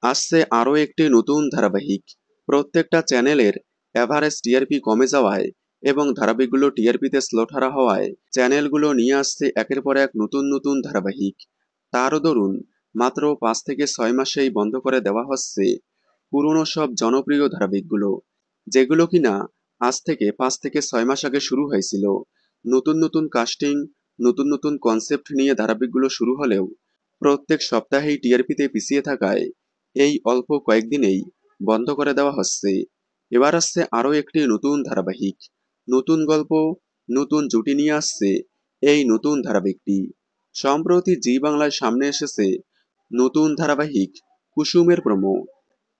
আসছে আরও একটি নতুন ধারাবাহিক। প্রত্যেকটা চ্যানেলের এভারেজ টিআরপি কমে যাওয়ায় এবং ধারাবাহিকগুলো টিআরপিতে স্লোঠারা হওয়ায় চ্যানেলগুলো নিয়ে আসছে একের পর এক নতুন নতুন ধারাবাহিক। তারও দরুন মাত্র 5 থেকে 6 মাসেই বন্ধ করে দেওয়া হচ্ছে পুরনো সব জনপ্রিয় ধারাবাহিকগুলো, যেগুলো কিনা আজ থেকে 5 থেকে 6 মাস আগে শুরু হয়েছিল। নতুন নতুন কাস্টিং, নতুন নতুন কনসেপ্ট নিয়ে ধারাবাহিকগুলো শুরু হলেও প্রত্যেক সপ্তাহেই টিআরপিতে পিছিয়ে থাকায় এই অল্প কয়েকদিনেই বন্ধ করে দেওয়া হচ্ছে। এবার আসছে আরও একটি নতুন ধারাবাহিক। নতুন গল্প, নতুন জুটি নিয়ে আসছে এই নতুন ধারাবাহিকটি। সম্প্রতি জি বাংলায় সামনে এসেছে নতুন ধারাবাহিক কুসুমের প্রোমো।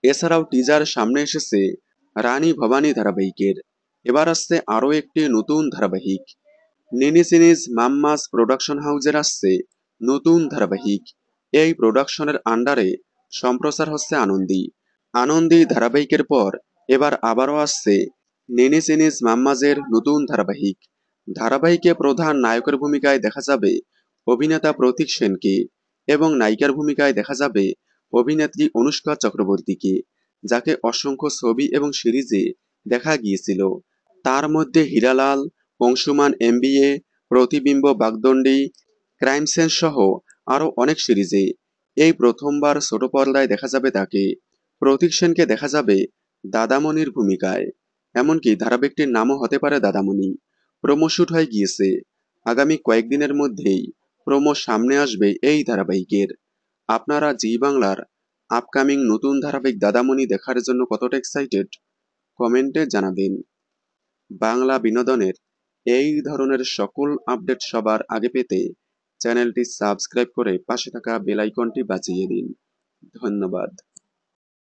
এছাড়াও টিজার সামনে এসেছে রানী ভবানী ধারাবাহিকের। এবার আসছে আরও একটি নতুন ধারাবাহিক। নিনি সিনিজ মাম্মাস প্রোডাকশন হাউজের আসছে নতুন ধারাবাহিক। এই প্রোডাকশনের আন্ডারে সম্প্রচার হচ্ছে আনন্দী। আনন্দী ধারাবাহিকের পর এবার আবারও আসছে নিনি সিনিজ মাম্মাজের নতুন ধারাবাহিক। ধারাবাহিকে প্রধান নায়কের ভূমিকায় দেখা যাবে অভিনেতা প্রতীক সেনকে এবং নায়িকার ভূমিকায় দেখা যাবে অভিনেত্রী অনুষ্কা চক্রবর্তীকে, যাকে অসংখ্য ছবি এবং সিরিজে দেখা গিয়েছিল। তার মধ্যে হীরালাল, অংশুমান এমবিএ, প্রতিবিম্ব বাগদণ্ডী, ক্রাইম সেন্স সহ আরও অনেক সিরিজে এই প্রথমবার ছোট পর্দায় দেখা যাবে তাকে। প্রতীক সেনকে দেখা যাবে দাদামণির ভূমিকায়। এমনকি ধারাবাহিকটির নামও হতে পারে দাদামণি। প্রোমো শুট হয়ে গিয়েছে। আগামী কয়েকদিনের মধ্যেই প্রোমো সামনে আসবে এই ধারাবাহিকের। আপনারা জি বাংলার আপকামিং নতুন ধারাবাহিক দাদামণি দেখার জন্য কতটা এক্সাইটেড কমেন্টে জানাবেন। বাংলা বিনোদনের এই ধরনের সকল আপডেট সবার আগে পেতে চ্যানেলটি সাবস্ক্রাইব করে পাশে থাকা বেল আইকনটি বাজিয়ে দিন। ধন্যবাদ।